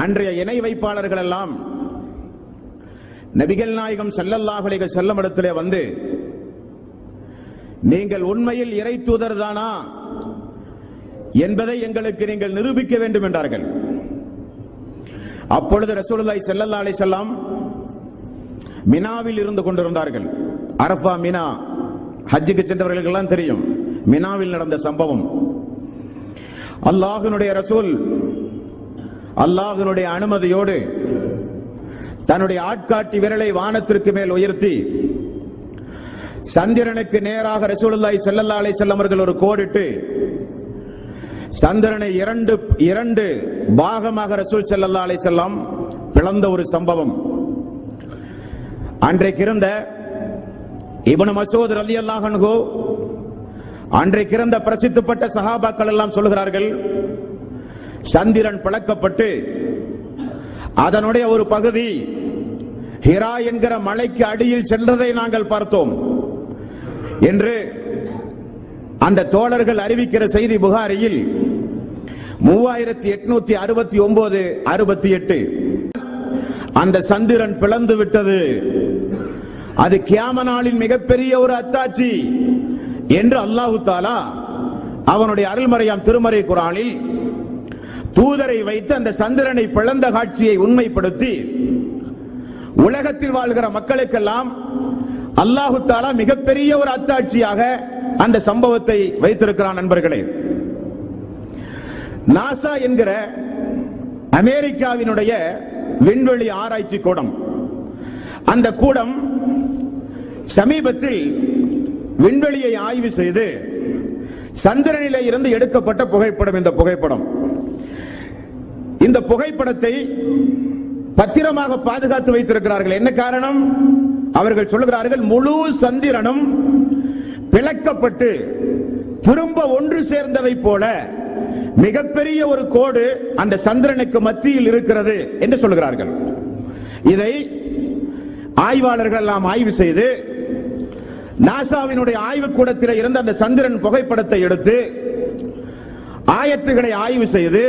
அன்றைய இணை வைப்பாளர்கள் எல்லாம் நபிகள் நாயகம் ஸல்லல்லாஹு அலைஹி வஸல்லம் இடத்திலே வந்து, நீங்கள் உண்மையில் இறை தூதர் தானா என்பதை எங்களுக்கு நீங்கள் நிரூபிக்க வேண்டும் என்றார்கள். அப்பொழுது ரசூலுல்லாஹி ஸல்லல்லாஹு அலைஹி வஸல்லம் மினாவில் இருந்து கொண்டிருந்தார்கள். அரஃபா மினா ஹஜ்ஜுக்கு சென்றவர்களுக்கு எல்லாம் தெரியும் மினாவில் நடந்த சம்பவம். அல்லாஹ்வினுடைய ரசூல் அல்லாஹ்வினுடைய அனுமதியோடு தன்னுடைய ஆட்காட்டி விரலை வானத்திற்கு மேல் உயர்த்தி சந்திரனுக்கு நேராக ரசூலுல்லாஹி ஸல்லல்லாஹு அலைஹி வஸல்லம் அவர்கள் ஒரு கோடிட்டு சந்திரனை இரண்டு பாகமாக ரசூல் ஸல்லல்லாஹு அலைஹி வஸல்லம் பிளந்த ஒரு சம்பவம். அன்றைக்கு இருந்த இப்னு மஸ்ஊத் ரலியல்லாஹு அன்ஹு, அன்றைக்கு இருந்த பிரசித்தப்பட்ட சஹாபாக்கள் எல்லாம் சொல்கிறார்கள், சந்திரன் பிளக்கப்பட்டு அதனுடைய ஒரு பகுதி ஹிரா என்கிற மலைக்கு அடியில் சென்றதை நாங்கள் பார்த்தோம் என்று அந்த தோழர்கள் அறிவிக்கிற செய்தி புகாரியில் 3869-68 அந்த சந்திரன் பிளந்து விட்டது, அது கியாம நாளின் மிகப்பெரிய ஒரு அத்தாட்சி என்று அல்லாஹு தஆலா அவனுடைய அருள்மறையாம் திருமறை குர்ஆனில் தூதரை வைத்து அந்த சந்திரனை பிளந்த காட்சியை உண்மைப்படுத்தி உலகத்தில் வாழ்கிற மக்களுக்கெல்லாம் அல்லாஹு தஆலா மிகப்பெரிய ஒரு அத்தாட்சியாக அந்த சம்பவத்தை வைத்திருக்கிறான். நண்பர்களே, நாசா என்கிற அமெரிக்காவினுடைய விண்வெளி ஆராய்ச்சி கூடம், அந்த கூடம் சமீபத்தில் விண்வெளியை ஆய்வு செய்து சந்திரனிலே இருந்து எடுக்கப்பட்ட புகைப்படம். இந்த புகைப்படத்தை பத்திரமாக பாதுகாத்து வைத்திருக்கிறார்கள். என்ன காரணம்? அவர்கள் சொல்லுகிறார்கள், முழு சந்திரனும் பிளக்கப்பட்டு திரும்ப ஒன்று சேர்ந்ததை போல மிகப்பெரிய ஒரு கோடு அந்த சந்திரனுக்கு மத்தியில் இருக்கிறது என்று சொல்லுகிறார்கள். இதை ஆய்வாளர்கள் எல்லாம் ஆய்வு செய்து நாசாவினுடைய ஆய்வுக்கூடத்தில் இருந்த அந்த சந்திரன் புகைப்படத்தை எடுத்து ஆயத்துகளை ஆய்வு செய்து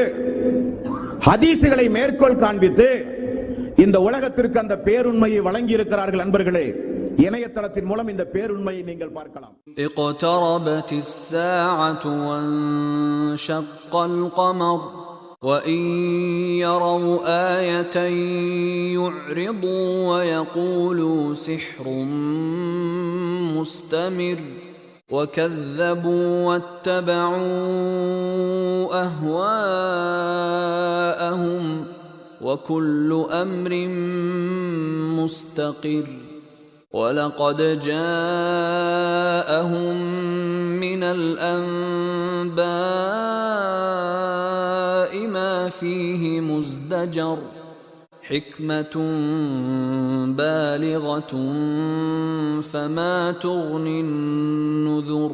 ஹதீசுகளை மேற்கோள் காண்பித்து இந்த உலகத்திற்கு அந்த பேருண்மையை வழங்கி இருக்கிறார்கள். நண்பர்களே, இணையதளத்தின் மூலம் இந்த பேருண்மையை நீங்கள் பார்க்கலாம். இக்தரபத்திஸ் ஸாஅத்து வன்ஷக்கல் கமர் وَإِن يَرَوْا آيَةً يُعْرِضُوا وَيَقُولُوا سِحْرٌ مُسْتَمِرٌّ وَكَذَّبُوا وَاتَّبَعُوا أَهْوَاءَهُمْ وَكُلُّ أَمْرٍ مُسْتَقِرٌّ وَلَقَدْ جَاءَهُم مِّنَ الْأَنبَاءِ مَا فِيهِ مُزْدَجَرٌ حِكْمَةٌ بَالِغَةٌ فَمَا تُغْنِ النُّذُرُ